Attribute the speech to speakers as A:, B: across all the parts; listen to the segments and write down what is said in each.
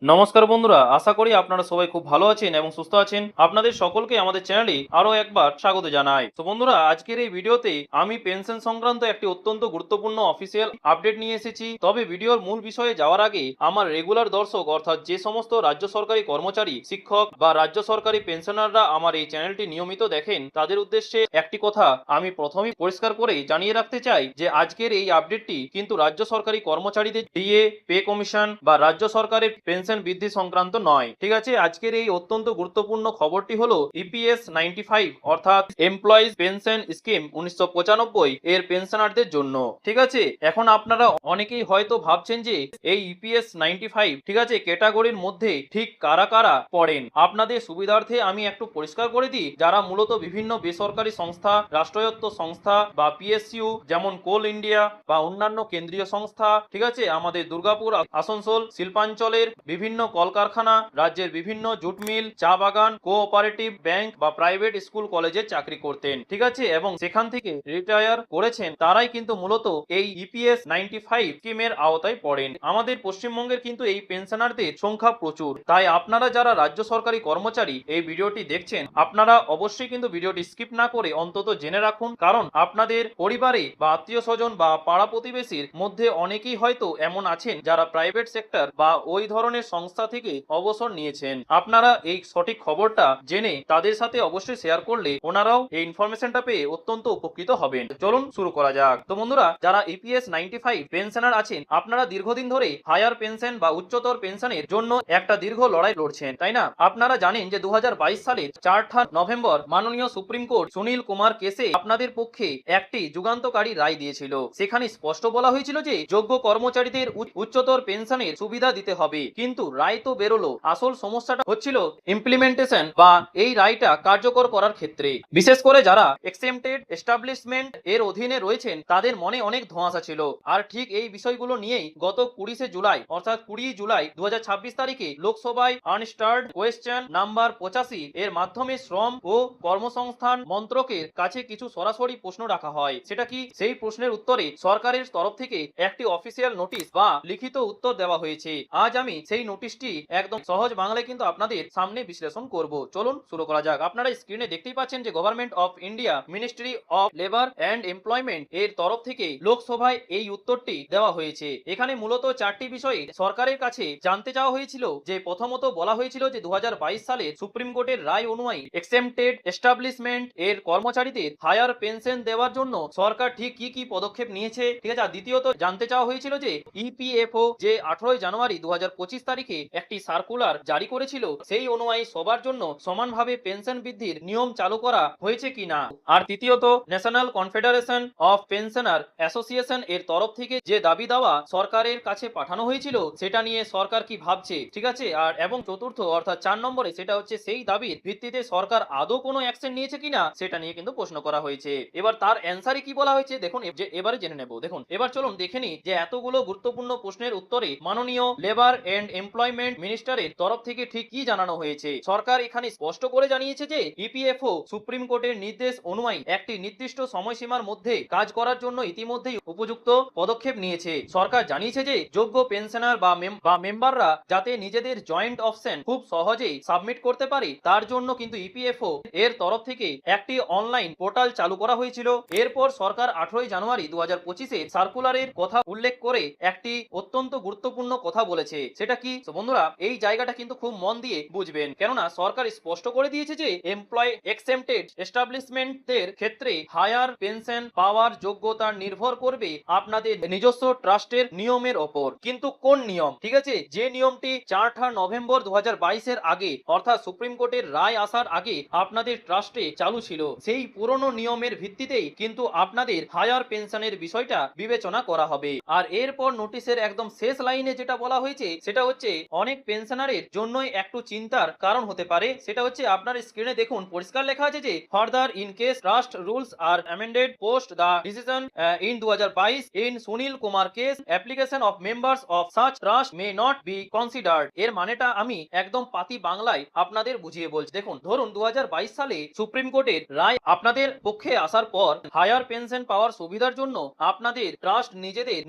A: নমস্কার বন্ধুরা, আশা করি আপনারা সবাই খুব ভালো আছেন এবং সুস্থ আছেন। আপনাদের সকলকে আমাদের চ্যানেলে আরো একবার স্বাগত জানাই। তো বন্ধুরা, আজকের এই ভিডিওতে আমি পেনশন সংক্রান্ত একটি অত্যন্ত গুরুত্বপূর্ণ অফিসিয়াল আপডেট নিয়ে এসেছি। তবে ভিডিওর মূল বিষয়ে যাওয়ার আগে আমার রেগুলার দর্শক অর্থাৎ যে সমস্ত রাজ্য সরকারি কর্মচারী, শিক্ষক বা রাজ্য সরকারি পেনশনাররা আমার এই চ্যানেলটি নিয়মিত দেখেন, তাদের উদ্দেশ্যে একটি কথা আমি প্রথমেই পরিষ্কার করে জানিয়ে রাখতে চাই যে আজকের এই আপডেটটি কিন্তু রাজ্য সরকারি কর্মচারীদের ডিএ, পে কমিশন বা রাজ্য সরকারের পেনশন বৃদ্ধি সংক্রান্ত নয়। ঠিক আছে, আজকের এই অত্যন্ত গুরুত্বপূর্ণ খবরটি হলো ইপিএস 95 অর্থাৎ এমপ্লয়িজ পেনশন স্কিম 1995 এর পেনশনারদের জন্য। ঠিক আছে, এখন আপনারা অনেকেই হয়তো ভাবছেন যে এই ইপিএস 95 ঠিক আছে ক্যাটাগরির মধ্যে ঠিক কারা কারা পড়েন। আপনাদের সুবিধার্থে আমি একটু পরিষ্কার করে দিই, যারা মূলত বিভিন্ন বেসরকারি সংস্থা, রাষ্ট্রায়ত্ত সংস্থা বা পিএসইউ যেমন কোল ইন্ডিয়া বা অন্যান্য কেন্দ্রীয় সংস্থা, ঠিক আছে, আমাদের দুর্গাপুর, আসানসোল শিল্পাঞ্চলের বিভিন্ন কলকারখানা, রাজ্যের বিভিন্ন জুট মিল, চা বাগান, কোঅপারেটিভ ব্যাংক বা প্রাইভেট স্কুল কলেজে চাকরি করতেন। ঠিক আছে, এবং সেখান থেকে রিটায়ার করেছেন, তারাই কিন্তু মূলত এই ইপিএস 95 স্কিমের আওতায় পড়েন। আমাদের পশ্চিমবঙ্গের কিন্তু এই পেনশনারদের সংখ্যা প্রচুর। তাই আপনারা যারা রাজ্য সরকারি কর্মচারী এই ভিডিওটি দেখছেন, আপনারা অবশ্যই কিন্তু ভিডিওটি স্কিপ না করে অন্তত জেনে রাখুন, কারণ আপনাদের পরিবারে বা আত্মীয় স্বজন বা পাড়া প্রতিবেশীর মধ্যে অনেকেই হয়তো এমন আছেন যারা প্রাইভেট সেক্টর বা ওই ধরনের সংস্থা থেকে অবসর নিয়েছেন। আপনারা এই সঠিক খবরটা জেনে তাদের সাথে অবশ্যই শেয়ার করলে ওনারাও এই ইনফরমেশনটা পেয়ে অত্যন্ত উপকৃত হবেন। চলুন শুরু করা যাক। তো বন্ধুরা, যারা ইপিএস 95 পেনশনার আছেন, আপনারা দীর্ঘদিন ধরে হায়ার পেনশন বা উচ্চতর পেনশনের জন্য একটা দীর্ঘ লড়াই লড়ছেন, তাই না? আপনারা জানেন যে 2022 সালের 4 নভেম্বর মাননীয় সুপ্রিম কোর্ট সুনীল কুমার কেসে আপনাদের পক্ষে একটি যুগান্তকারী রায় দিয়েছিল। সেখানে স্পষ্ট বলা হয়েছিল যে যোগ্য কর্মচারীদের উচ্চতর পেনশনের সুবিধা দিতে হবে, কিন্তু রায় তো বেরোলো, আসল সমস্যাটা হচ্ছিল ইমপ্লিমেন্টেশন বা এই রায়টা কার্যকর করার ক্ষেত্রে। বিশেষ করে যারা এক্সেমটেড এস্টাবলিশমেন্ট এর অধীনে রয়েছেন, তাদের মনে অনেক ধোঁয়াশা ছিল। আর ঠিক এই বিষয়গুলো নিয়েই গত 20 জুলাই অর্থাৎ 20 জুলাই 2026 তারিখে লোকসভায় আনস্টার্ড কোয়েশ্চেন নাম্বার 85 এর মাধ্যমে শ্রম ও কর্মসংস্থান মন্ত্রকের কাছে কিছু সরাসরি প্রশ্ন রাখা হয়। সেটা কি? সেই প্রশ্নের উত্তরে সরকারের তরফ থেকে একটি অফিসিয়াল নোটিশ বা লিখিত উত্তর দেওয়া হয়েছে। আজ আমি সেই নোটিশটি একদম সহজ বাংলায় কিন্তু আপনাদের সামনে বিশ্লেষণ করব। চলুন শুরু করা যাক। আপনারা স্ক্রিনে দেখতেই পাচ্ছেন যে government of India ministry of labour and employment এর তরফ থেকে লোকসভায় এই উত্তরটি দেওয়া হয়েছে। এখানে মূলত 4টি বিষয়ে সরকারের কাছে জানতে চাওয়া হয়েছিল। যে প্রথমত বলা হয়েছিল যে 2022 সালে সুপ্রিম কোর্টের রায় অনুযায়ী এক্সেমটেড এস্টাবলিশমেন্ট এর কর্মচারীদের হায়ার পেনশন দেওয়ার জন্য সরকার ঠিক কি কি পদক্ষেপ নিয়েছে। ঠিক আছে, দ্বিতীয়ত জানতে চাওয়া হয়েছিল যে ইপিএফও যে 18 জানুয়ারি 2025 তারিখে একটি সার্কুলার জারি করেছিল, সেই অনুযায়ী সবার জন্য সমানভাবে পেনশন বৃদ্ধির নিয়ম চালু করা হয়েছে কিনা। আর তৃতীয়ত national confederation of pensioner association এর তরফ থেকে যে দাবি দাওয়া সরকারের কাছে পাঠানো হয়েছিল, সেটা নিয়ে সরকার কি ভাবছে। ঠিক আছে, আর এবং চতুর্থ অর্থাৎ 4 নম্বরে সেটা হচ্ছে সেই দাবির ভিত্তিতে সরকার আদৌ কোনো অ্যাকশন নিয়েছে কিনা, সেটা নিয়ে কিন্তু প্রশ্ন করা হয়েছে। এবার তার অ্যান্সারে কি বলা হয়েছে দেখুন, এবারে জেনে নেব। দেখুন, এবার চলুন দেখে নিই যে এতগুলো গুরুত্বপূর্ণ প্রশ্নের উত্তরে মাননীয় লেবার এন্ড এমপ্লয়মেন্ট মিনিস্টারের তরফ থেকে ঠিক কি জানানো হয়েছে। সরকার এখানে স্পষ্ট করে জানিয়েছে যে ইপিএফও সুপ্রিম কোর্টের নির্দেশ অনুযায়ী একটি নির্দিষ্ট সময়সীমার মধ্যে কাজ করার জন্য ইতিমধ্যেই উপযুক্ত পদক্ষেপ নিয়েছে। সরকার জানিয়েছে যে যোগ্য পেনশনার বা মেম্বাররা যাতে নিজেদের জয়েন্ট অপশন খুব সহজেই সাবমিট করতে পারে, তার জন্য কিন্তু ইপিএফও এর তরফ থেকে একটি অনলাইন পোর্টাল চালু করা হয়েছিল। এরপর সরকার 18 জানুয়ারি 2025 সার্কুলারের কথা উল্লেখ করে একটি অত্যন্ত গুরুত্বপূর্ণ কথা বলেছে। সেটা কি? তো বন্ধুরা, এই জায়গাটা কিন্তু খুব মন দিয়ে বুঝবেন, কেননা সরকার স্পষ্ট করে দিয়েছে যে এমপ্লয় এক্সেমটেড এস্টাবলিশমেন্টের ক্ষেত্রে হায়ার পেনশন পাওয়ার যোগ্যতা নির্ভর করবে আপনাদের নিজস্ব ট্রাস্টের নিয়মের ওপর। কিন্তু কোন নিয়ম? ঠিক আছে, যে নিয়মটি 4 নভেম্বর 2022 এর আগে অর্থাৎ সুপ্রিম কোর্টের রায় আসার আগে আপনাদের ট্রাস্টে চালু ছিল, সেই পুরনো নিয়মের ভিত্তিতেই কিন্তু আপনাদের হায়ার পেনশনের বিষয়টা বিবেচনা করা হবে। আর এরপর নোটিশের একদম শেষ লাইনে যেটা বলা হয়েছে, সেটা হচ্ছে অনেক পেনশনারের জন্যই একটু চিন্তার কারণ হতে পারে। সেটা হচ্ছে আপনার স্ক্রিনে দেখুন, পরিষ্কার লেখা আছে যে further in case trust rules are amended post the decision in 2022 in Sunil Kumar case application of members of such trust may not be considered. এর মানেটা আমি একদম পাতি বাংলায় আপনাদের বুঝিয়ে বলছি। দেখুন, ধরুন 2022 সালে সুপ্রিম কোর্টের রায় আপনাদের পক্ষে আসার পর হায়ার পেনশন পাওয়ার সুবিধার জন্য আপনাদের ট্রাস্ট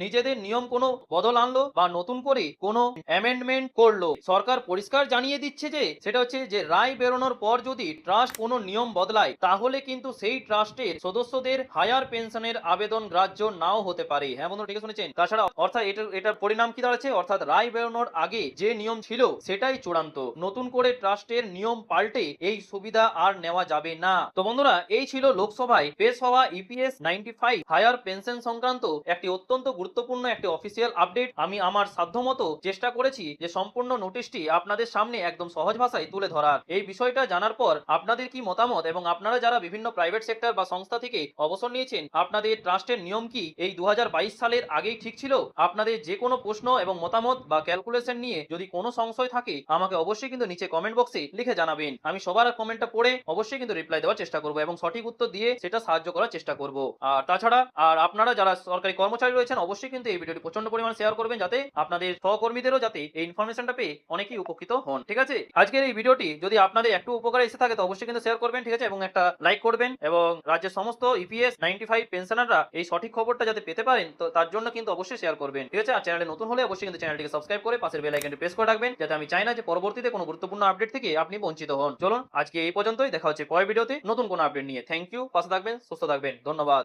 A: নিজেদের নিয়ম কোনো বদল আনলো বা নতুন করে কোনো অ্যামেন্ড অ্যামেন্ডমেন্ট করলো। সরকার পরিষ্কার জানিয়ে দিচ্ছে যে সেটা হচ্ছে যে রায় বেরোনোর পর যদি ট্রাস্ট কোনো নিয়ম বদলায় তাহলে কিন্তু সেই ট্রাস্টের সদস্যদের হায়ার পেনশনের আবেদন গ্রাহ্য নাও হতে পারে। হ্যাঁ বন্ধু, ঠিক শুনেছেন। তাছাড়া অর্থাৎ এটার পরিণাম কি দাঁড়াচ্ছে, অর্থাৎ রায় বেরোনোর আগে যে নিয়ম ছিল সেটাই চূড়ান্ত। নতুন করে ট্রাস্টের নিয়ম পাল্টে এই সুবিধা আর নেওয়া যাবে না। তো বন্ধুরা, এই ছিল লোকসভায় পেশ হওয়া ইপিএস 95 হায়ার পেনশন সংক্রান্ত একটি অত্যন্ত গুরুত্বপূর্ণ একটি অফিসিয়াল আপডেট। আমি আমার সাধ্যমতো চেষ্টা করেছি যে সম্পূর্ণ নোটিশটি আপনাদের সামনে একদম সহজ ভাষায় তুলে ধরার। এই বিষয়টা জানার পর আপনাদের কি মতামত, এবং আপনারা যারা বিভিন্ন প্রাইভেট সেক্টর বা সংস্থা থেকে অবসর নিয়েছেন, আপনাদের ট্রাস্টের নিয়ম কি এই 2022 সালের আগেই ঠিক ছিল? আপনাদের যে কোনো প্রশ্ন এবং মতামত বা ক্যালকুলেশন নিয়ে যদি কোনো সংশয় থাকে আমাকে অবশ্যই কিন্তু নিচে কমেন্ট বক্সে লিখে জানাবেন। আমি সবার কমেন্টটা পড়ে অবশ্যই কিন্তু রিপ্লাই দেওয়ার চেষ্টা করব এবং সঠিক উত্তর দিয়ে সেটা সাহায্য করার চেষ্টা করব। আর তাছাড়া আপনারা যারা সরকারি কর্মচারী রয়েছেন অবশ্যই কিন্তু এই ভিডিওটি প্রচন্ড পরিমাণ শেয়ার করবেন, যাতে আপনাদের সহকর্মীদেরও যাতে এই ইনফরমেশনটা পেয়ে অনেকেই উপকৃত হন। ঠিক আছে, আজকের এই ভিডিওটি যদি আপনাদের একটু উপকারে এসে থাকে তো অবশ্যই কিন্তু শেয়ার করবেন, ঠিক আছে, এবং একটা লাইক করবেন, এবং রাজ্যের সমস্ত ইপিএস 95 পেনশনাররা এই সঠিক খবরটা যাতে পেতে পারেন তো তার জন্য কিন্তু অবশ্যই শেয়ার করবেন। ঠিক আছে, আর চ্যানেলে নতুন হলে অবশ্যই কিন্তু চ্যানেলটিকে সাবস্ক্রাইব করে পাশের বেল আইকনটি প্রেস করে রাখবেন, যাতে আমি চাই না যে পরবর্তীতে কোনো গুরুত্বপূর্ণ আপডেট থেকে আপনি বঞ্চিত হন। চলুন আজকে এই পর্যন্তই, দেখা হচ্ছে পরের ভিডিওতে নতুন কোনো আপডেট নিয়ে। থ্যাংক ইউ, পাশে থাকবেন, সুস্থ থাকবেন, ধন্যবাদ।